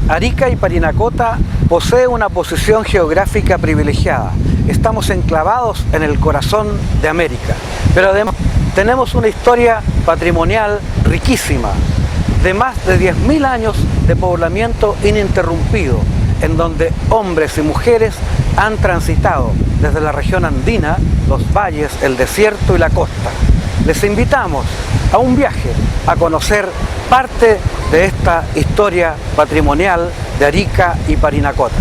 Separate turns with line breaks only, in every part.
Arica y Parinacota posee una posición geográfica privilegiada. Estamos enclavados en el corazón de América, pero además tenemos una historia patrimonial riquísima, de más de 10.000 años de poblamiento ininterrumpido, en donde hombres y mujeres han transitado desde la región andina, los valles, el desierto y la costa. Les invitamos a un viaje a conocer parte de esta historia patrimonial de Arica y Parinacota.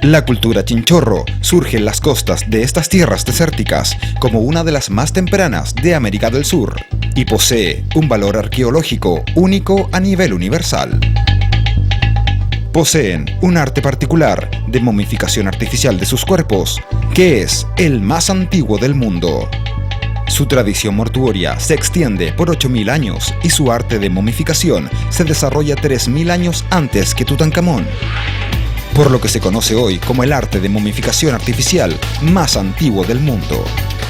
La cultura chinchorro surge en las costas de estas tierras desérticas como una de las más tempranas de América del Sur y posee un valor arqueológico único a nivel universal. Poseen un arte particular de momificación artificial de sus cuerpos, que es el más antiguo del mundo. Su tradición mortuoria se extiende por 8.000 años y su arte de momificación se desarrolla 3.000 años antes que Tutankamón, por lo que se conoce hoy como el arte de momificación artificial más antiguo del mundo.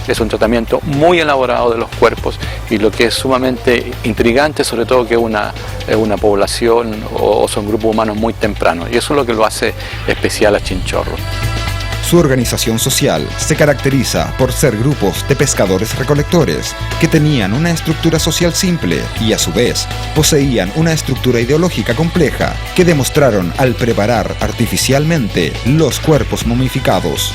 Es un tratamiento muy elaborado de los cuerpos y lo que es sumamente intrigante, sobre todo que es una población o son grupos humanos muy tempranos, y eso es lo que lo hace especial a Chinchorro.
Su organización social se caracteriza por ser grupos de pescadores-recolectores que tenían una estructura social simple y a su vez poseían una estructura ideológica compleja que demostraron al preparar artificialmente los cuerpos momificados.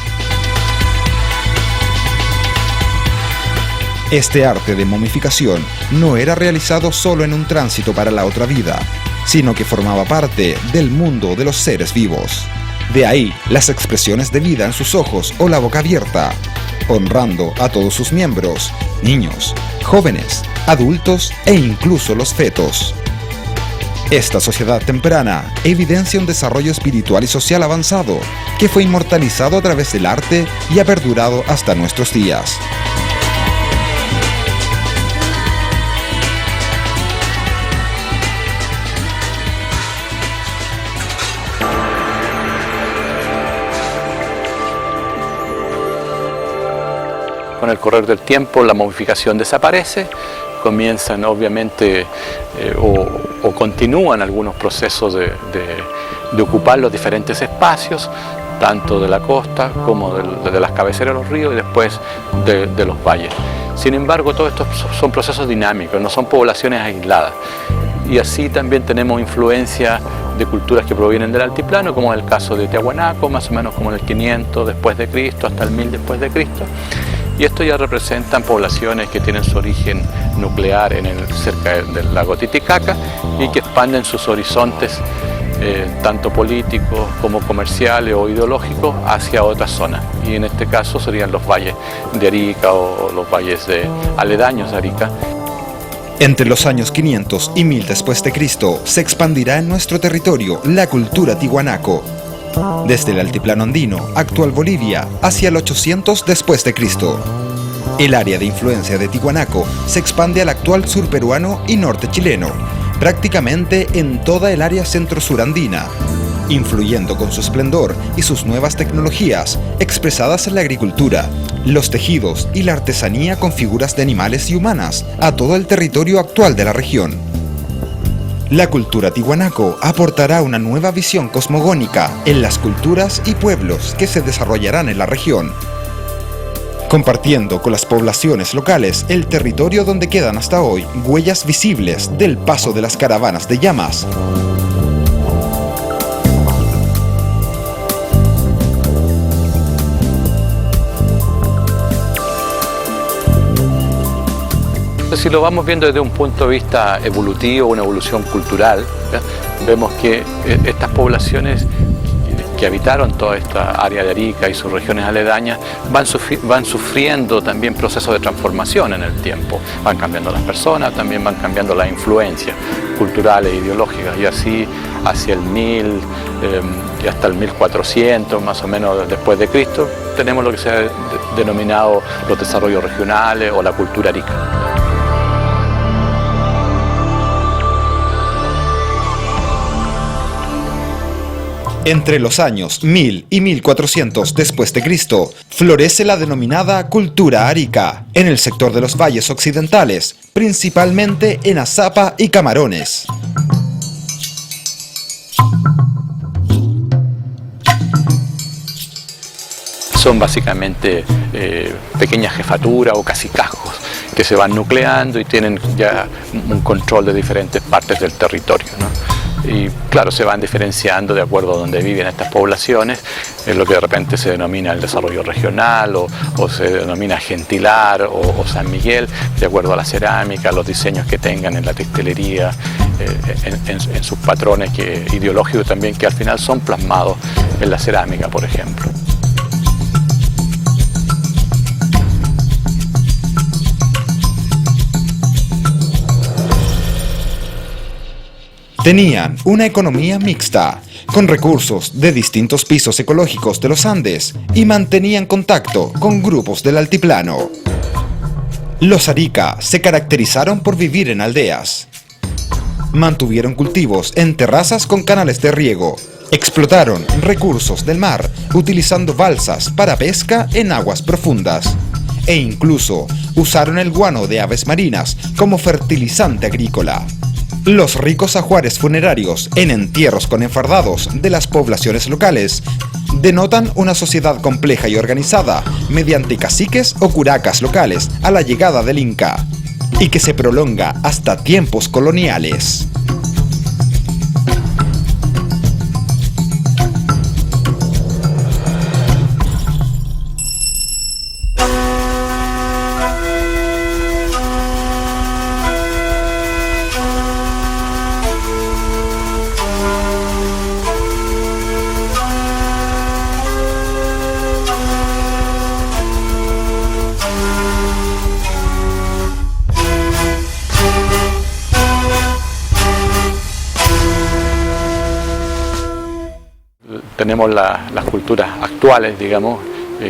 Este arte de momificación no era realizado solo en un tránsito para la otra vida, sino que formaba parte del mundo de los seres vivos. De ahí las expresiones de vida en sus ojos o la boca abierta, honrando a todos sus miembros, niños, jóvenes, adultos e incluso los fetos. Esta sociedad temprana evidencia un desarrollo espiritual y social avanzado que fue inmortalizado a través del arte y ha perdurado hasta nuestros días.
Con el correr del tiempo la momificación desaparece, comienzan obviamente o continúan algunos procesos de ocupar los diferentes espacios, tanto de la costa como de las cabeceras de los ríos y después de los valles. Sin embargo, todos estos son procesos dinámicos, no son poblaciones aisladas. Y así también tenemos influencia de culturas que provienen del altiplano, como es el caso de Tiahuanaco, más o menos como en el 500 después de Cristo hasta el 1000 después de Cristo. Y esto ya representan poblaciones que tienen su origen nuclear cerca del lago Titicaca y que expanden sus horizontes, tanto políticos como comerciales o ideológicos, hacia otras zonas. Y en este caso serían los valles de Arica o los valles aledaños de Arica.
Entre los años 500 y 1000 después de Cristo se expandirá en nuestro territorio la cultura tiahuanaco, desde el altiplano andino, actual Bolivia, hacia el 800 después de Cristo. El área de influencia de Tiahuanaco se expande al actual sur peruano y norte chileno, prácticamente en toda el área centro-sur andina, influyendo con su esplendor y sus nuevas tecnologías expresadas en la agricultura, los tejidos y la artesanía con figuras de animales y humanas a todo el territorio actual de la región. La cultura tiahuanaco aportará una nueva visión cosmogónica en las culturas y pueblos que se desarrollarán en la región, compartiendo con las poblaciones locales el territorio donde quedan hasta hoy huellas visibles del paso de las caravanas de llamas.
Si lo vamos viendo desde un punto de vista evolutivo, una evolución cultural, ¿ya? Vemos que estas poblaciones que habitaron toda esta área de Arica y sus regiones aledañas van sufriendo también procesos de transformación en el tiempo. Van cambiando las personas, también van cambiando las influencias culturales e ideológicas, y así hacia el 1000 y hasta el 1400 más o menos después de Cristo tenemos lo que se ha denominado los desarrollos regionales o la cultura arica.
Entre los años 1000 y 1400 después de Cristo, florece la denominada cultura arica en el sector de los valles occidentales, principalmente en Azapa y Camarones.
Son básicamente pequeñas jefaturas o cacicazgos que se van nucleando y tienen ya un control de diferentes partes del territorio, ¿no? Y claro, se van diferenciando de acuerdo a donde viven estas poblaciones, es lo que de repente se denomina el desarrollo regional o se denomina gentilar o San Miguel, de acuerdo a la cerámica, los diseños que tengan en la textilería, en sus patrones ideológicos también, que al final son plasmados en la cerámica, por ejemplo.
Tenían una economía mixta, con recursos de distintos pisos ecológicos de los Andes, y mantenían contacto con grupos del altiplano. Los arica se caracterizaron por vivir en aldeas. Mantuvieron cultivos en terrazas con canales de riego. Explotaron recursos del mar utilizando balsas para pesca en aguas profundas. E incluso usaron el guano de aves marinas como fertilizante agrícola. Los ricos ajuares funerarios en entierros con enfardados de las poblaciones locales denotan una sociedad compleja y organizada mediante caciques o curacas locales a la llegada del Inca, y que se prolonga hasta tiempos coloniales.
Tenemos las culturas actuales, digamos,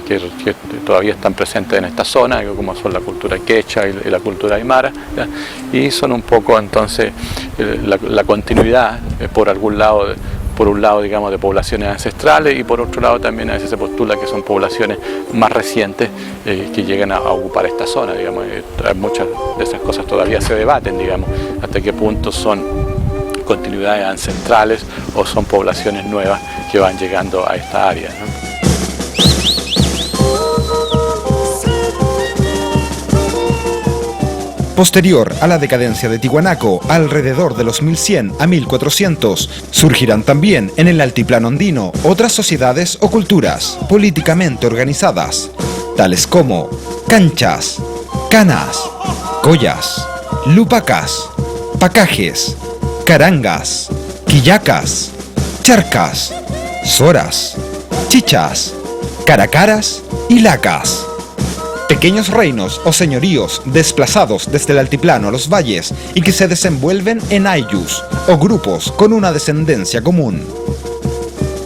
que todavía están presentes en esta zona, como son la cultura quechua y la cultura aymara, ¿ya? Y son un poco entonces la continuidad por un lado, digamos, de poblaciones ancestrales, y por otro lado también a veces se postula que son poblaciones más recientes que llegan a ocupar esta zona, digamos. Muchas de esas cosas todavía se debaten, digamos, hasta qué punto son continuidades ancestrales o son poblaciones nuevas que van llegando a esta área, ¿no?
Posterior a la decadencia de Tiwanaku, alrededor de los 1100 a 1400, surgirán también en el altiplano andino otras sociedades o culturas políticamente organizadas, tales como canchas, canas, collas, lupacas, pacajes, carangas, quillacas, charcas, soras, chichas, caracaras y lacas. Pequeños reinos o señoríos desplazados desde el altiplano a los valles y que se desenvuelven en ayllus o grupos con una descendencia común.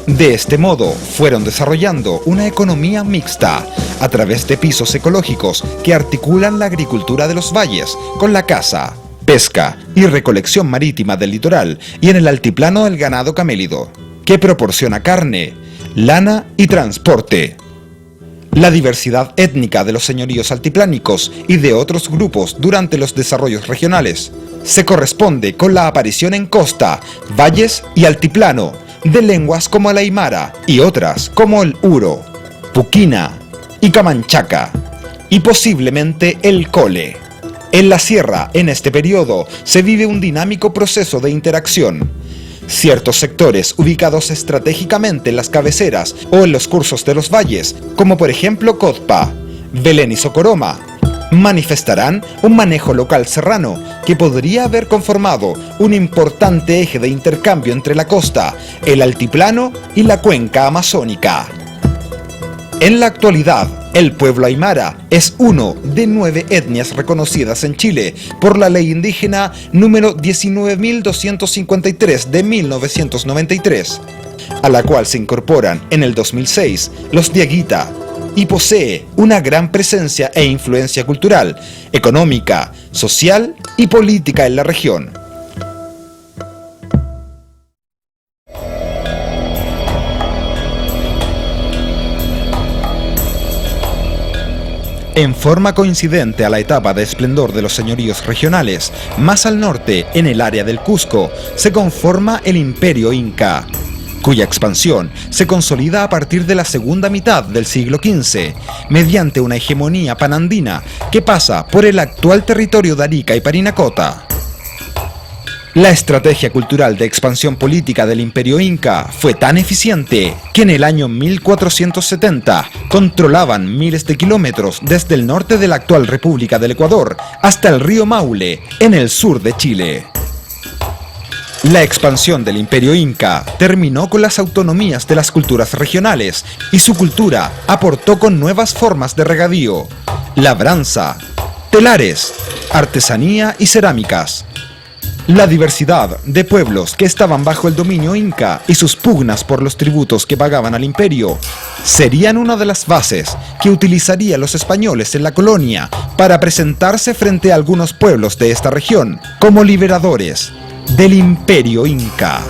De este modo fueron desarrollando una economía mixta a través de pisos ecológicos que articulan la agricultura de los valles con la caza, pesca y recolección marítima del litoral, y en el altiplano el ganado camélido, que proporciona carne, lana y transporte. La diversidad étnica de los señoríos altiplánicos y de otros grupos durante los desarrollos regionales se corresponde con la aparición en costa, valles y altiplano de lenguas como el aymara y otras como el uro, puquina y camanchaca, y posiblemente el cole. En la sierra, en este periodo, se vive un dinámico proceso de interacción. Ciertos sectores ubicados estratégicamente en las cabeceras o en los cursos de los valles, como por ejemplo Codpa, Belén y Socoroma, manifestarán un manejo local serrano que podría haber conformado un importante eje de intercambio entre la costa, el altiplano y la cuenca amazónica. En la actualidad, el pueblo aymara es uno de 9 etnias reconocidas en Chile por la ley indígena número 19.253 de 1993, a la cual se incorporan en el 2006 los diaguita, y posee una gran presencia e influencia cultural, económica, social y política en la región. En forma coincidente a la etapa de esplendor de los señoríos regionales, más al norte, en el área del Cusco, se conforma el Imperio Inca, cuya expansión se consolida a partir de la segunda mitad del siglo XV, mediante una hegemonía panandina que pasa por el actual territorio de Arica y Parinacota. La estrategia cultural de expansión política del Imperio Inca fue tan eficiente que en el año 1470 controlaban miles de kilómetros desde el norte de la actual República del Ecuador hasta el río Maule, en el sur de Chile. La expansión del Imperio Inca terminó con las autonomías de las culturas regionales y su cultura aportó con nuevas formas de regadío, labranza, telares, artesanía y cerámicas. La diversidad de pueblos que estaban bajo el dominio inca y sus pugnas por los tributos que pagaban al imperio serían una de las bases que utilizarían los españoles en la colonia para presentarse frente a algunos pueblos de esta región como liberadores del Imperio Inca.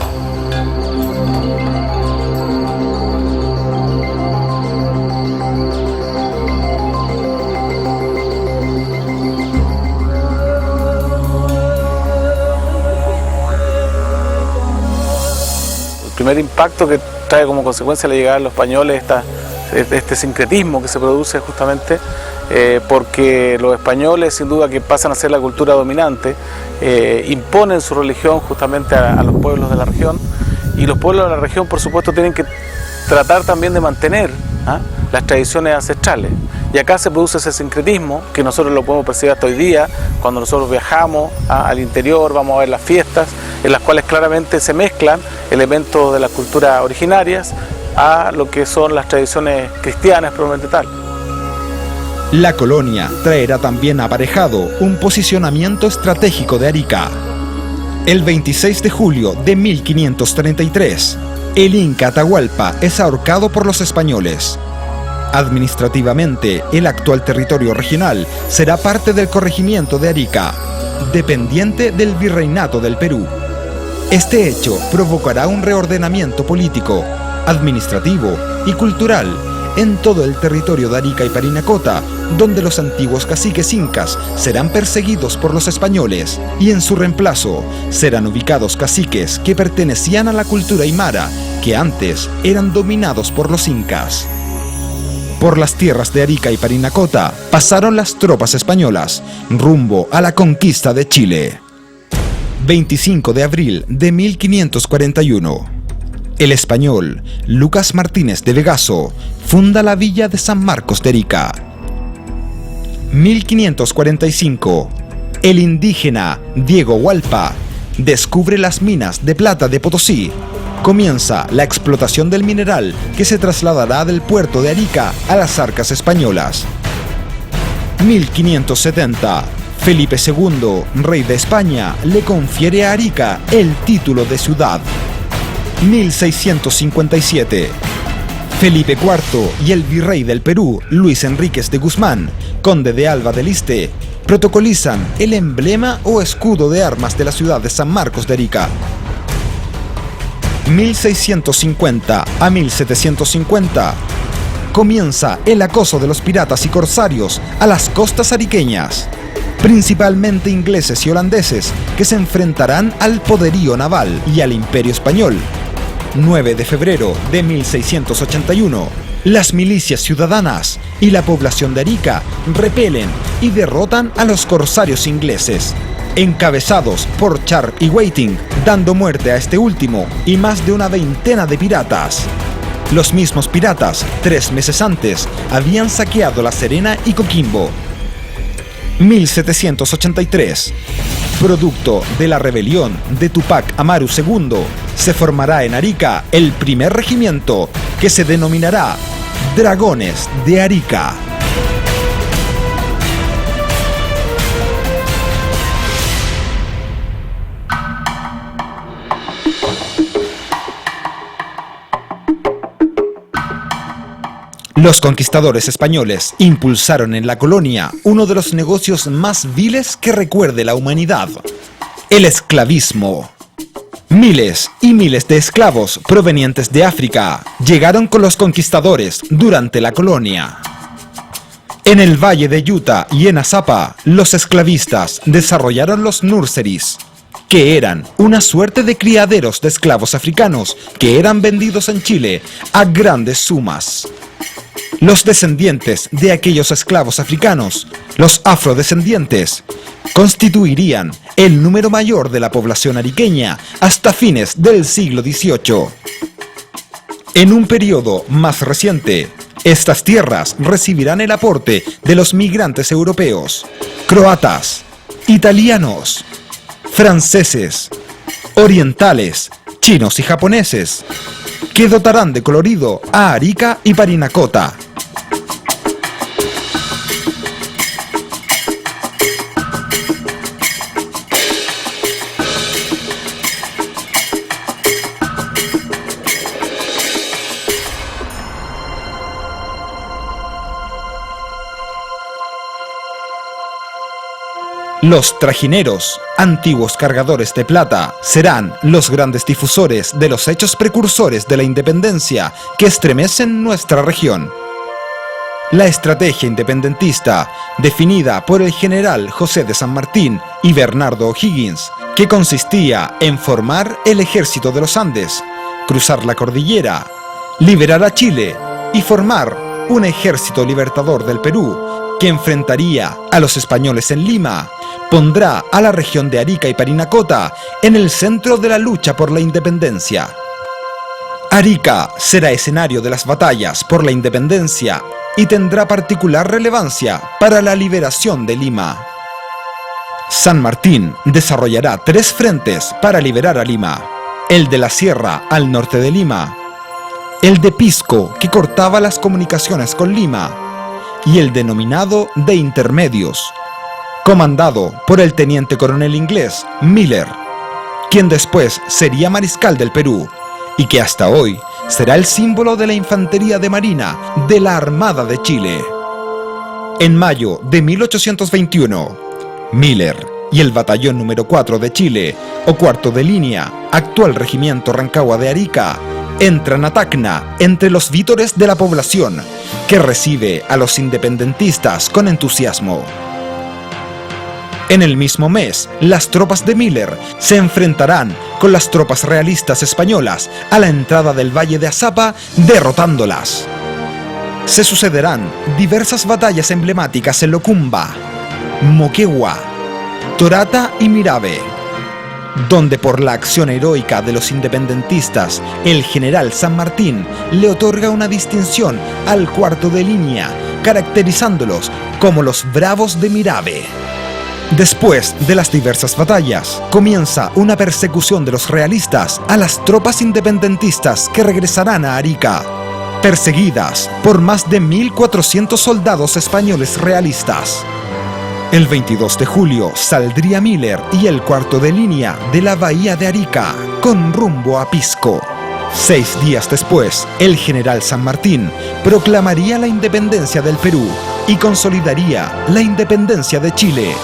El primer impacto que trae como consecuencia la llegada de los españoles este sincretismo que se produce justamente porque los españoles, sin duda, que pasan a ser la cultura dominante, imponen su religión justamente a los pueblos de la región, y los pueblos de la región, por supuesto, tienen que tratar también de mantener las tradiciones ancestrales. Y acá se produce ese sincretismo que nosotros lo podemos percibir hasta hoy día, cuando nosotros viajamos al interior, vamos a ver las fiestas, en las cuales claramente se mezclan elementos de las culturas originarias a lo que son las tradiciones cristianas propiamente tal.
La colonia traerá también aparejado un posicionamiento estratégico de Arica. El 26 de julio de 1533, el Inca Atahualpa es ahorcado por los españoles. Administrativamente, el actual territorio regional será parte del corregimiento de Arica, dependiente del Virreinato del Perú. Este hecho provocará un reordenamiento político, administrativo y cultural en todo el territorio de Arica y Parinacota, donde los antiguos caciques incas serán perseguidos por los españoles y en su reemplazo serán ubicados caciques que pertenecían a la cultura aymara, que antes eran dominados por los incas. Por las tierras de Arica y Parinacota pasaron las tropas españolas, rumbo a la conquista de Chile. 25 de abril de 1541. El español Lucas Martínez de Vegaso funda la villa de San Marcos de Arica. 1545. El indígena Diego Hualpa descubre las minas de plata de Potosí. Comienza la explotación del mineral que se trasladará del puerto de Arica a las arcas españolas. 1570. Felipe II, rey de España, le confiere a Arica el título de ciudad. 1657. Felipe IV y el virrey del Perú, Luis Enríquez de Guzmán, conde de Alba del Este, protocolizan el emblema o escudo de armas de la ciudad de San Marcos de Arica. 1650 a 1750. Comienza el acoso de los piratas y corsarios a las costas ariqueñas, principalmente ingleses y holandeses, que se enfrentarán al poderío naval y al imperio español. 9 de febrero de 1681, las milicias ciudadanas y la población de Arica repelen y derrotan a los corsarios ingleses, encabezados por Sharp y Whiting, dando muerte a este último y más de una veintena de piratas. Los mismos piratas, 3 meses antes, habían saqueado La Serena y Coquimbo. 1783. Producto de la rebelión de Tupac Amaru II, se formará en Arica el primer regimiento que se denominará Dragones de Arica. Los conquistadores españoles impulsaron en la colonia uno de los negocios más viles que recuerde la humanidad: el esclavismo. Miles y miles de esclavos provenientes de África llegaron con los conquistadores durante la colonia. En el valle de Utah y en Azapa, los esclavistas desarrollaron los nurseries, que eran una suerte de criaderos de esclavos africanos que eran vendidos en Chile a grandes sumas. Los descendientes de aquellos esclavos africanos, los afrodescendientes, constituirían el número mayor de la población ariqueña hasta fines del siglo XVIII. En un periodo más reciente, estas tierras recibirán el aporte de los migrantes europeos, croatas, italianos, franceses, orientales, chinos y japoneses, que dotarán de colorido a Arica y Parinacota. Los trajineros, antiguos cargadores de plata, serán los grandes difusores de los hechos precursores de la independencia que estremecen nuestra región. La estrategia independentista, definida por el general José de San Martín y Bernardo O'Higgins, que consistía en formar el ejército de los Andes, cruzar la cordillera, liberar a Chile y formar un ejército libertador del Perú, que enfrentaría a los españoles en Lima, pondrá a la región de Arica y Parinacota en el centro de la lucha por la independencia. Arica será escenario de las batallas por la independencia y tendrá particular relevancia para la liberación de Lima. San Martín desarrollará 3 frentes para liberar a Lima: el de la sierra al norte de Lima, el de Pisco, que cortaba las comunicaciones con Lima, y el denominado de Intermedios, comandado por el teniente coronel inglés Miller, quien después sería mariscal del Perú y que hasta hoy será el símbolo de la infantería de marina de la Armada de Chile. En mayo de 1821, Miller y el batallón número 4 de Chile, o cuarto de línea, actual regimiento Rancagua de Arica, entran a Tacna entre los vítores de la población, que recibe a los independentistas con entusiasmo. En el mismo mes, las tropas de Miller se enfrentarán con las tropas realistas españolas a la entrada del valle de Azapa, derrotándolas. Se sucederán diversas batallas emblemáticas en Locumba, Moquegua, Torata y Mirabe, donde por la acción heroica de los independentistas, el general San Martín le otorga una distinción al cuarto de línea, caracterizándolos como los Bravos de Mirabe. Después de las diversas batallas, comienza una persecución de los realistas a las tropas independentistas que regresarán a Arica, perseguidas por más de 1.400 soldados españoles realistas. El 22 de julio saldría Miller y el cuarto de línea de la bahía de Arica con rumbo a Pisco. 6 días después, el general San Martín proclamaría la independencia del Perú y consolidaría la independencia de Chile.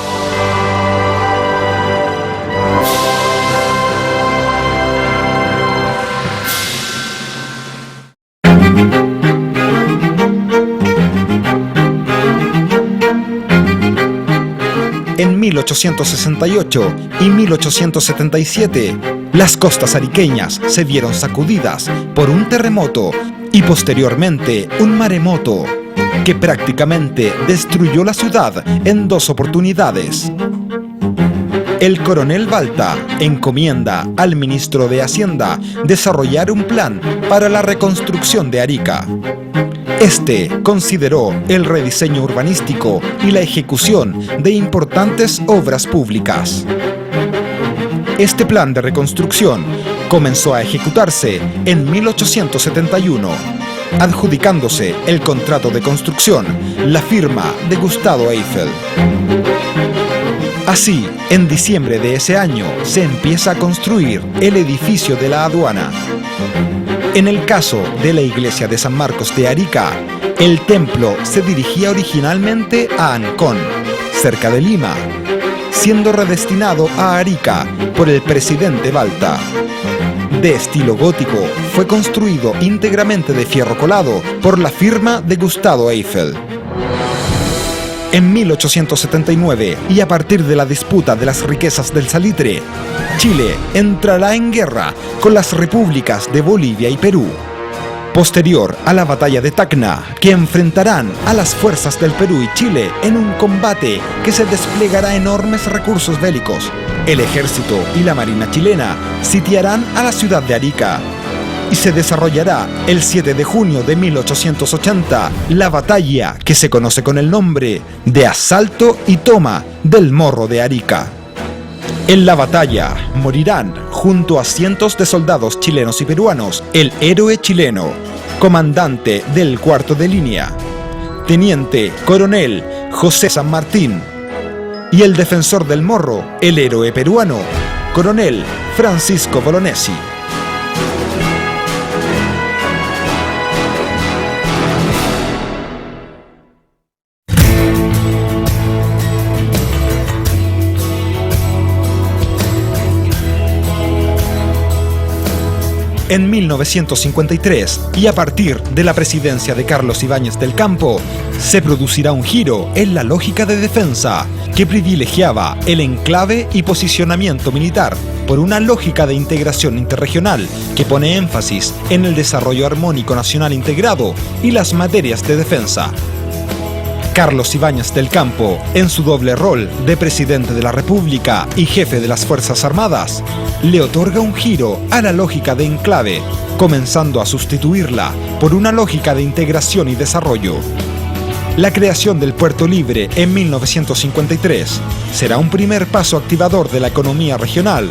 En 1868 y 1877, las costas ariqueñas se vieron sacudidas por un terremoto y posteriormente un maremoto que prácticamente destruyó la ciudad en 2 oportunidades. El coronel Balta encomienda al ministro de Hacienda desarrollar un plan para la reconstrucción de Arica. Este consideró el rediseño urbanístico y la ejecución de importantes obras públicas. Este plan de reconstrucción comenzó a ejecutarse en 1871, adjudicándose el contrato de construcción la firma de Gustavo Eiffel. Así, en diciembre de ese año se empieza a construir el edificio de la aduana. En el caso de la iglesia de San Marcos de Arica, el templo se dirigía originalmente a Ancón, cerca de Lima, siendo redestinado a Arica por el presidente Balta. De estilo gótico, fue construido íntegramente de fierro colado por la firma de Gustavo Eiffel. En 1879, y a partir de la disputa de las riquezas del salitre, Chile entrará en guerra con las repúblicas de Bolivia y Perú. Posterior a la batalla de Tacna, que enfrentarán a las fuerzas del Perú y Chile en un combate que se desplegará enormes recursos bélicos, el ejército y la marina chilena sitiarán a la ciudad de Arica. Y se desarrollará el 7 de junio de 1880 la batalla que se conoce con el nombre de Asalto y Toma del Morro de Arica. En la batalla morirán, junto a cientos de soldados chilenos y peruanos, el héroe chileno, comandante del cuarto de línea, teniente coronel José San Martín, y el defensor del Morro, el héroe peruano, coronel Francisco Bolognesi. En 1953, y a partir de la presidencia de Carlos Ibáñez del Campo, se producirá un giro en la lógica de defensa, que privilegiaba el enclave y posicionamiento militar por una lógica de integración interregional que pone énfasis en el desarrollo armónico nacional integrado y las materias de defensa. Carlos Ibáñez del Campo, en su doble rol de presidente de la República y jefe de las Fuerzas Armadas, le otorga un giro a la lógica de enclave, comenzando a sustituirla por una lógica de integración y desarrollo. La creación del Puerto Libre en 1953 será un primer paso activador de la economía regional,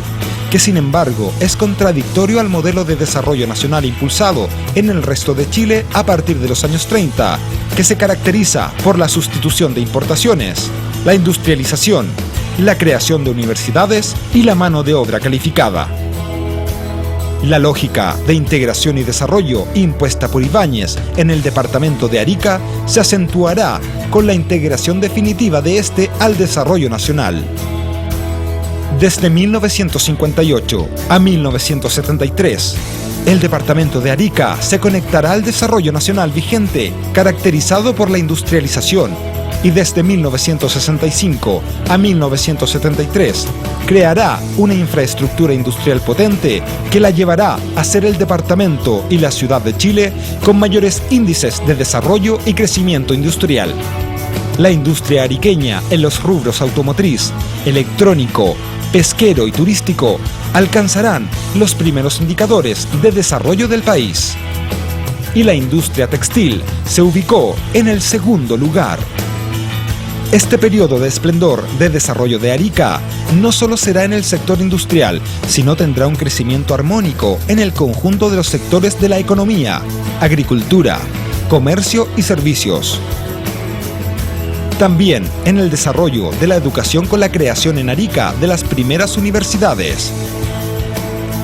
que sin embargo es contradictorio al modelo de desarrollo nacional impulsado en el resto de Chile a partir de los años 30, que se caracteriza por la sustitución de importaciones, la industrialización, la creación de universidades y la mano de obra calificada. La lógica de integración y desarrollo impuesta por Ibáñez en el departamento de Arica se acentuará con la integración definitiva de este al desarrollo nacional. Desde 1958 a 1973, el departamento de Arica se conectará al desarrollo nacional vigente, caracterizado por la industrialización, y desde 1965 a 1973 creará una infraestructura industrial potente que la llevará a ser el departamento y la ciudad de Chile con mayores índices de desarrollo y crecimiento industrial. La industria ariqueña en los rubros automotriz, electrónico, pesquero y turístico alcanzarán los primeros indicadores de desarrollo del país. Y la industria textil se ubicó en el segundo lugar. Este periodo de esplendor de desarrollo de Arica no solo será en el sector industrial, sino tendrá un crecimiento armónico en el conjunto de los sectores de la economía, agricultura, comercio y servicios. También en el desarrollo de la educación con la creación en Arica de las primeras universidades,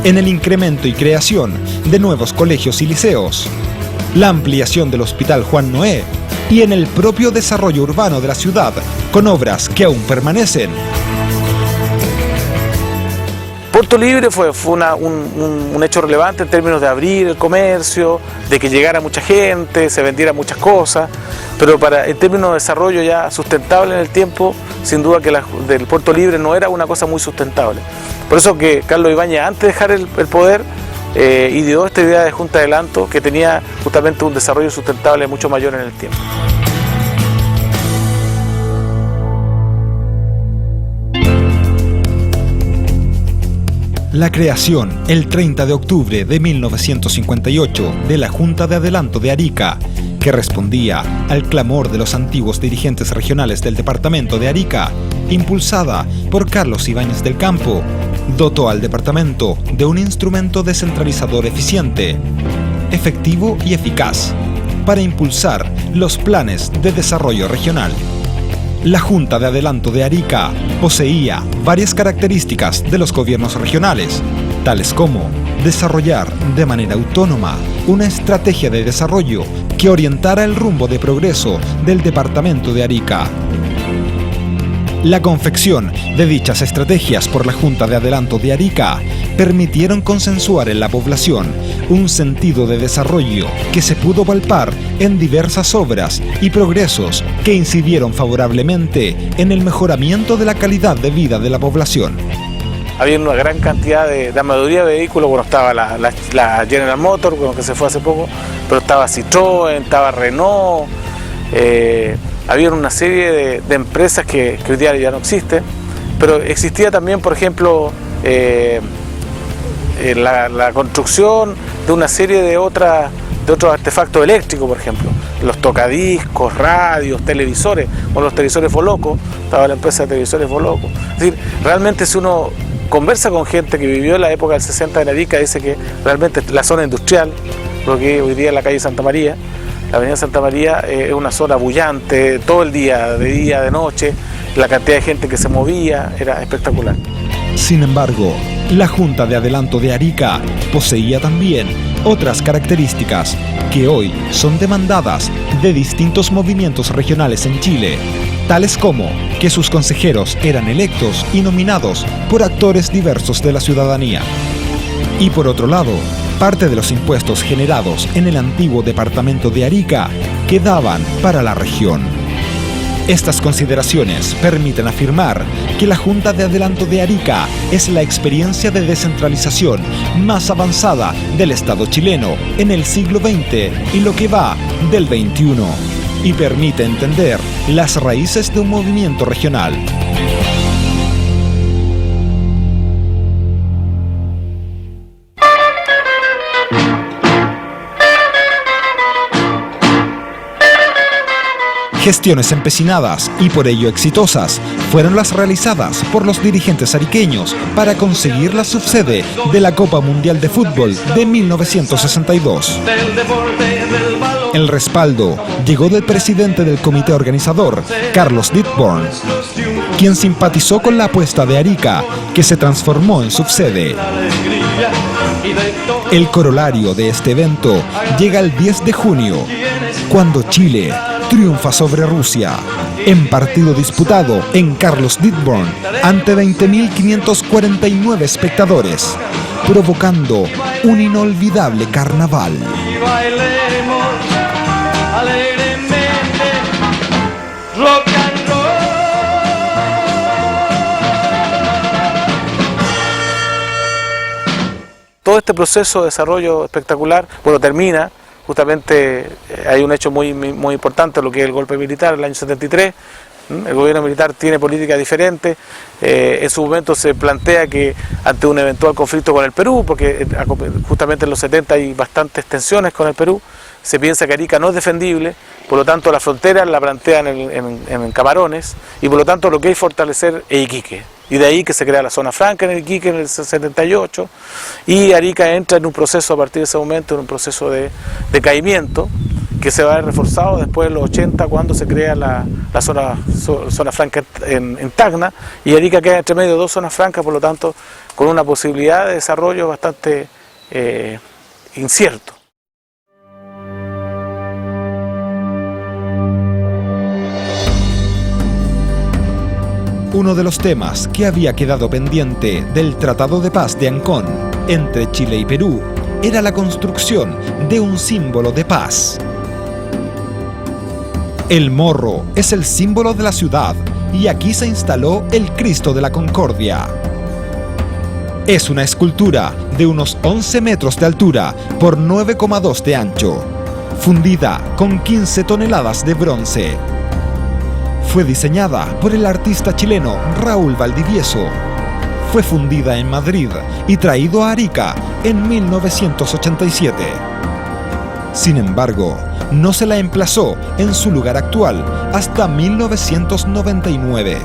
en el incremento y creación de nuevos colegios y liceos, la ampliación del Hospital Juan Noé y en el propio desarrollo urbano de la ciudad con obras que aún permanecen.
Puerto Libre fue un hecho relevante en términos de abrir el comercio, de que llegara mucha gente, se vendiera muchas cosas, pero en términos de desarrollo ya sustentable en el tiempo, sin duda que del Puerto Libre no era una cosa muy sustentable. Por eso que Carlos Ibáñez, antes de dejar el poder, ideó esta idea de Junta de Adelanto que tenía justamente un desarrollo sustentable mucho mayor en el tiempo.
La creación, el 30 de octubre de 1958, de la Junta de Adelanto de Arica, que respondía al clamor de los antiguos dirigentes regionales del departamento de Arica, impulsada por Carlos Ibáñez del Campo, dotó al departamento de un instrumento descentralizador eficiente, efectivo y eficaz para impulsar los planes de desarrollo regional. La Junta de Adelanto de Arica poseía varias características de los gobiernos regionales, tales como desarrollar de manera autónoma una estrategia de desarrollo que orientara el rumbo de progreso del departamento de Arica. La confección de dichas estrategias por la Junta de Adelanto de Arica permitieron consensuar en la población un sentido de desarrollo que se pudo palpar en diversas obras y progresos que incidieron favorablemente en el mejoramiento de la calidad de vida de la población.
Había una gran cantidad de mayoría de vehículos. Bueno, estaba la General Motors, bueno, que se fue hace poco, pero estaba Citroën, estaba Renault, había una serie de empresas que hoy día ya no existen, pero existía también, por ejemplo, la construcción de una serie de otros artefactos eléctricos, por ejemplo, los tocadiscos, radios, televisores, o los televisores Foloco, estaba la empresa de televisores Foloco. Es decir, realmente si uno conversa con gente que vivió en la época del 60 en Arica, dice que realmente la zona industrial, lo que hoy día es la calle Santa María, la avenida Santa María, es una zona bullante todo el día, de noche, la cantidad de gente que se movía era espectacular.
Sin embargo, la Junta de Adelanto de Arica poseía también otras características que hoy son demandadas de distintos movimientos regionales en Chile, tales como que sus consejeros eran electos y nominados por actores diversos de la ciudadanía. Y por otro lado, parte de los impuestos generados en el antiguo departamento de Arica quedaban para la región. Estas consideraciones permiten afirmar que la Junta de Adelanto de Arica es la experiencia de descentralización más avanzada del Estado chileno en el siglo XX y lo que va del XXI, y permite entender las raíces de un movimiento regional. Gestiones empecinadas y por ello exitosas fueron las realizadas por los dirigentes ariqueños para conseguir la subsede de la Copa Mundial de Fútbol de 1962. El respaldo llegó del presidente del comité organizador, Carlos Dittborn, quien simpatizó con la apuesta de Arica, que se transformó en subsede. El corolario de este evento llega el 10 de junio, cuando Chile triunfa sobre Rusia, en partido disputado en Carlos Dittborn ante 20.549 espectadores, provocando un inolvidable carnaval.
Todo este proceso de desarrollo espectacular, bueno, termina. Justamente hay un hecho muy importante, lo que es el golpe militar el año 73. El gobierno militar tiene políticas diferentes. En su momento se plantea que ante un eventual conflicto con el Perú, porque justamente en los 70 hay bastantes tensiones con el Perú, se piensa que Arica no es defendible, por lo tanto la frontera la plantean en Camarones, y por lo tanto lo que hay que fortalecer es Iquique. Y de ahí que se crea la zona franca en Iquique en el 78, y Arica entra en un proceso a partir de ese momento, en un proceso de decaimiento, que se va a ver reforzado después de los 80 cuando se crea la zona franca en Tacna, y Arica queda entre medio de dos zonas francas, por lo tanto con una posibilidad de desarrollo bastante incierto.
Uno de los temas que había quedado pendiente del Tratado de Paz de Ancón entre Chile y Perú era la construcción de un símbolo de paz. El morro es el símbolo de la ciudad y aquí se instaló el Cristo de la Concordia. Es una escultura de unos 11 metros de altura por 9,2 de ancho, fundida con 15 toneladas de bronce. Fue diseñada por el artista chileno Raúl Valdivieso. fue fundida en Madrid y traído a Arica en 1987. Sin embargo, no se la emplazó en su lugar actual hasta 1999.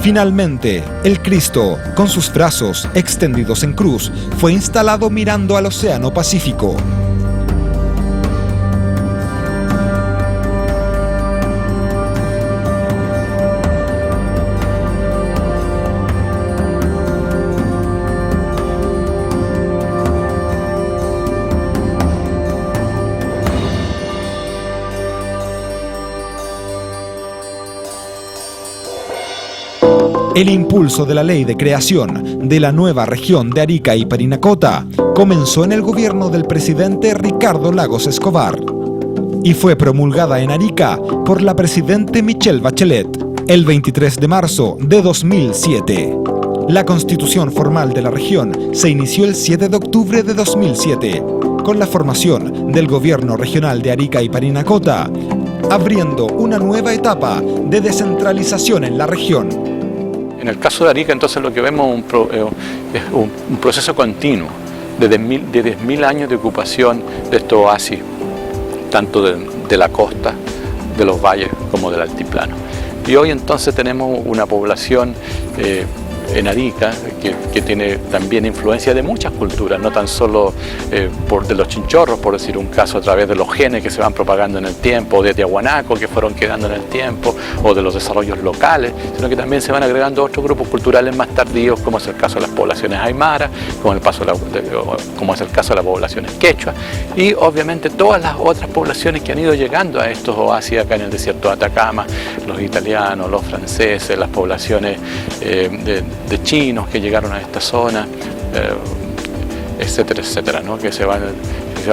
Finalmente, el Cristo, con sus brazos extendidos en cruz, fue instalado mirando al Océano Pacífico. El impulso de la ley de creación de la nueva región de Arica y Parinacota comenzó en el gobierno del presidente Ricardo Lagos Escobar y fue promulgada en Arica por la presidente Michelle Bachelet el 23 de marzo de 2007. La constitución formal de la región se inició el 7 de octubre de 2007 con la formación del gobierno regional de Arica y Parinacota, abriendo una nueva etapa de descentralización en la región.
En el caso de Arica, entonces, lo que vemos es un proceso continuo de 10.000 años de ocupación de estos oasis, tanto de la costa, de los valles, como del altiplano. Y hoy entonces tenemos una población en Arica que tiene también influencia de muchas culturas, no tan solo de los chinchorros, por decir un caso, a través de los genes que se van propagando en el tiempo, o de Tiahuanaco que fueron quedando en el tiempo, o de los desarrollos locales, sino que también se van agregando otros grupos culturales más tardíos, como es el caso de las poblaciones aymara, como es el caso de las poblaciones quechua, y obviamente todas las otras poblaciones que han ido llegando a estos oasis acá en el desierto de Atacama, los italianos, los franceses, las poblaciones de chinos que llegaron a esta zona, etcétera, etcétera, ¿no? que se va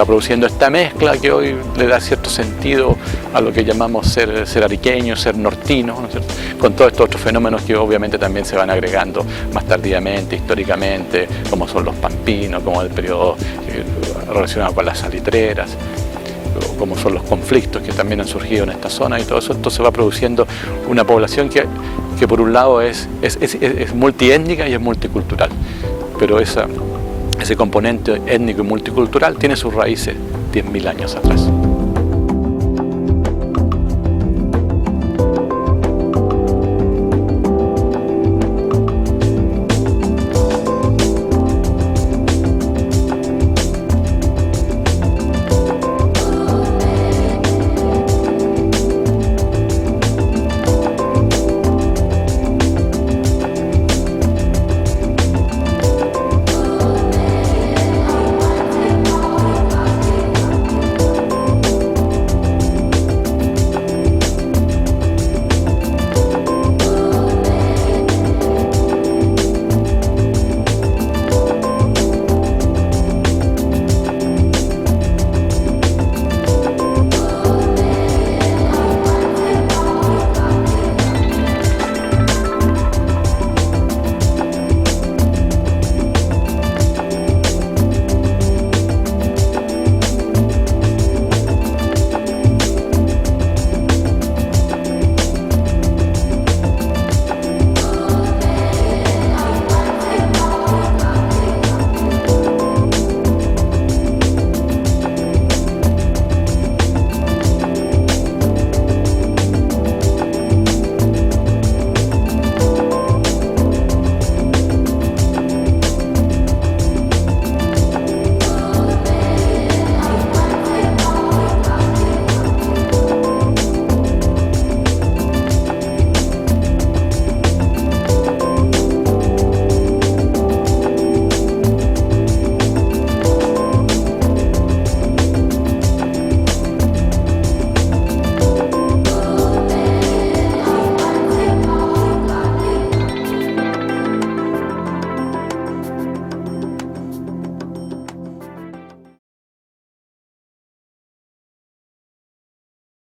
produciendo esta mezcla que hoy le da cierto sentido a lo que llamamos ser ariqueño, ser nortino, ¿no es cierto? Con todos estos otros fenómenos que obviamente también se van agregando más tardíamente, históricamente, como son los pampinos, como el periodo relacionado con las salitreras, como son los conflictos que también han surgido en esta zona, y todo eso. Entonces va produciendo una población que por un lado es multiétnica y es multicultural, pero ese componente étnico y multicultural tiene sus raíces 10.000 años atrás.